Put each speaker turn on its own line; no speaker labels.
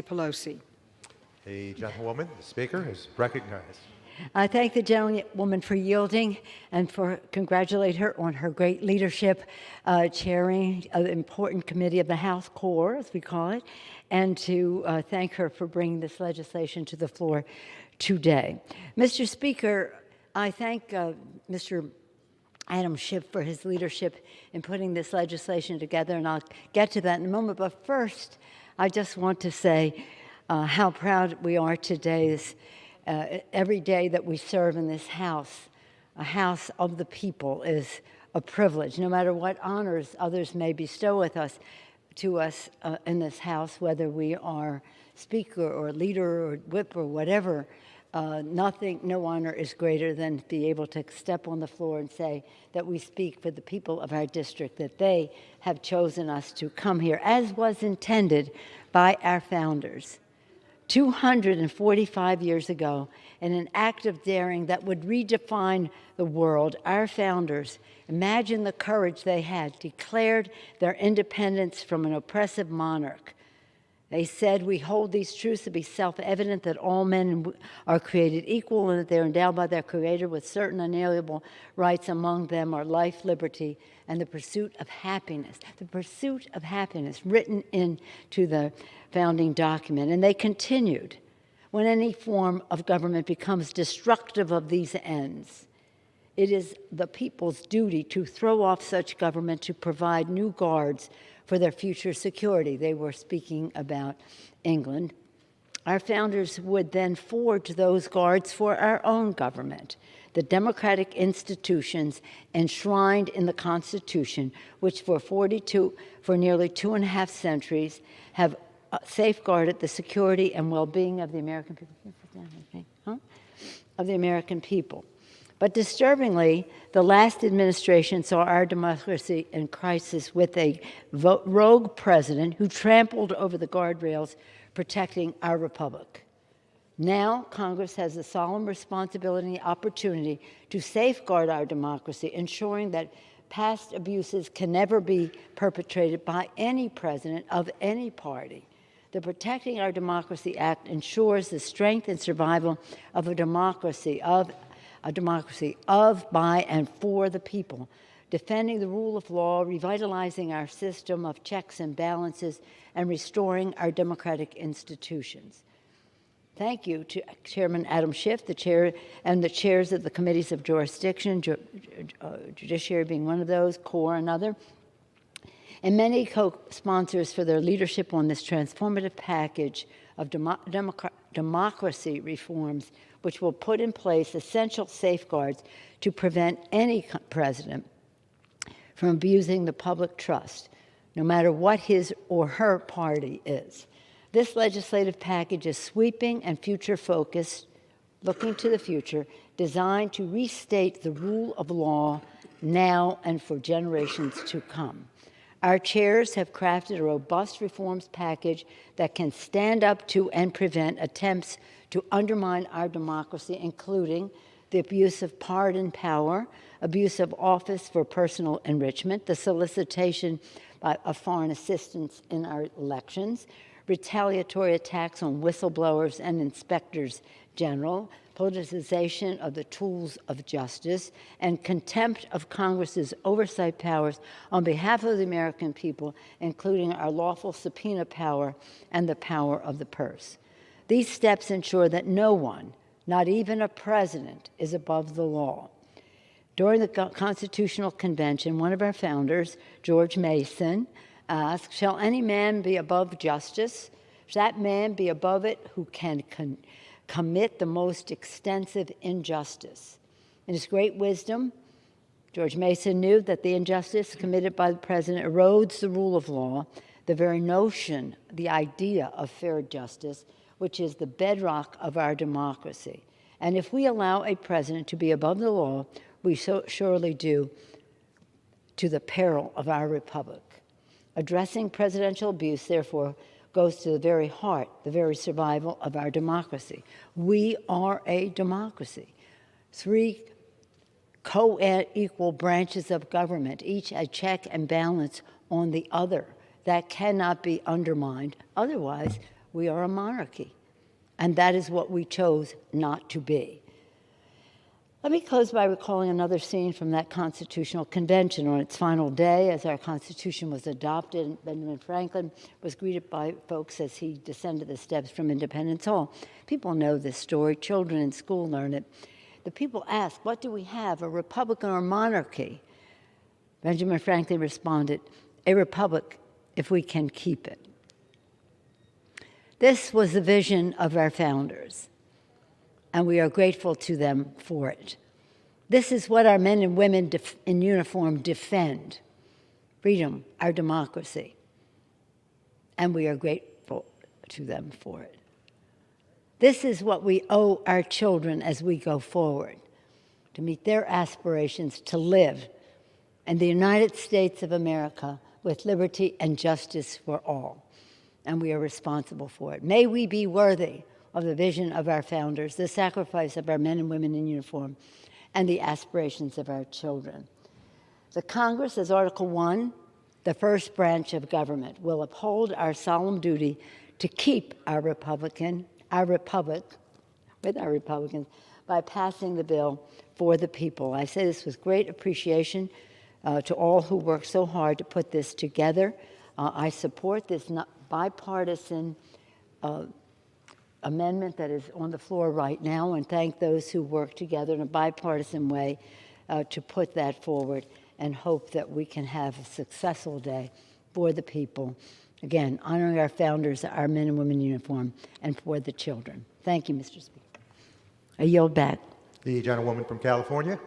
Pelosi.
The gentlewoman, the Speaker, is recognized.
I thank the gentlewoman for yielding and for congratulate her on her great leadership, chairing an important committee of the House Core, as we call it, and to thank her for bringing this legislation to the floor today. Mr. Speaker, I thank Mr. Adam Schiff for his leadership in putting this legislation together, and I'll get to that in a moment. But first, I just want to say how proud we are today. Every day that we serve in this house, a house of the people, is a privilege. No matter what honors others may bestow to us in this house, whether we are speaker or leader or whip or whatever, no honor is greater than to be able to step on the floor and say that we speak for the people of our district, that they have chosen us to come here, as was intended by our founders. 245 years ago, in an act of daring that would redefine the world, our founders, imagine the courage they had, declared their independence from an oppressive monarch. They said, "We hold these truths to be self-evident, that all men are created equal and that they are endowed by their Creator with certain unalienable rights. Among them are life, liberty, and the pursuit of happiness." The pursuit of happiness written into the founding document. And they continued, when any form of government becomes destructive of these ends, it is the people's duty to throw off such government, to provide new guards for their future security. They were speaking about England. Our founders would then forge those guards for our own government, the democratic institutions enshrined in the Constitution, which for nearly 2.5 centuries have safeguarded the security and well-being of the American people. Of the American people. But disturbingly, the last administration saw our democracy in crisis with a rogue president who trampled over the guardrails protecting our republic. Now, Congress has the solemn responsibility and the opportunity to safeguard our democracy, ensuring that past abuses can never be perpetrated by any president of any party. The Protecting Our Democracy Act ensures the strength and survival of a democracy of, by, and for the people, defending the rule of law, revitalizing our system of checks and balances, and restoring our democratic institutions. Thank you to Chairman Adam Schiff, the chair, and the chairs of the committees of jurisdiction, Judiciary being one of those, Core another, and many co-sponsors for their leadership on this transformative package of democracy reforms, which will put in place essential safeguards to prevent any president from abusing the public trust, no matter what his or her party is. This legislative package is sweeping and future-focused, looking to the future, designed to restate the rule of law now and for generations to come. Our chairs have crafted a robust reforms package that can stand up to and prevent attempts to undermine our democracy, including the abuse of pardon power, abuse of office for personal enrichment, the solicitation of foreign assistance in our elections, retaliatory attacks on whistleblowers and inspectors general, politicization of the tools of justice, and contempt of Congress's oversight powers on behalf of the American people, including our lawful subpoena power and the power of the purse. These steps ensure that no one, not even a president, is above the law. During the Constitutional Convention, one of our founders, George Mason, asked, "Shall any man be above justice? Shall that man be above it who can commit the most extensive injustice?" In his great wisdom, George Mason knew that the injustice committed by the president erodes the rule of law, the very notion, the idea of fair justice, which is the bedrock of our democracy. And if we allow a president to be above the law, we so surely do to the peril of our republic. Addressing presidential abuse, therefore, goes to the very heart, the very survival of our democracy. We are a democracy. 3 co-equal branches of government, each a check and balance on the other. That cannot be undermined. Otherwise, We are a monarchy, and that is what we chose not to be. Let me close by recalling another scene from that Constitutional Convention. On its final day, as our Constitution was adopted, Benjamin Franklin was greeted by folks as he descended the steps from Independence Hall. People know this story. Children in school learn it. The people asked, "What do we have, a republic or a monarchy?" Benjamin Franklin responded, "A republic if we can keep it." This was the vision of our founders, and we are grateful to them for it. This is what our men and women in uniform defend: freedom, our democracy, and we are grateful to them for it. This is what we owe our children as we go forward, to meet their aspirations to live in the United States of America with liberty and justice for all, and we are responsible for it. May we be worthy of the vision of our founders, the sacrifice of our men and women in uniform, and the aspirations of our children. The Congress, as Article 1, the first branch of government, will uphold our solemn duty to keep our republic with our Republicans by passing the bill for the people. I say this with great appreciation to all who worked so hard to put this together. I support this bipartisan amendment that is on the floor right now, and thank those who worked together in a bipartisan way to put that forward, and hope that we can have a successful day for the people. Again, honoring our founders, our men and women in uniform, and for the children. Thank you, Mr. Speaker. I yield back.
The gentlewoman from California.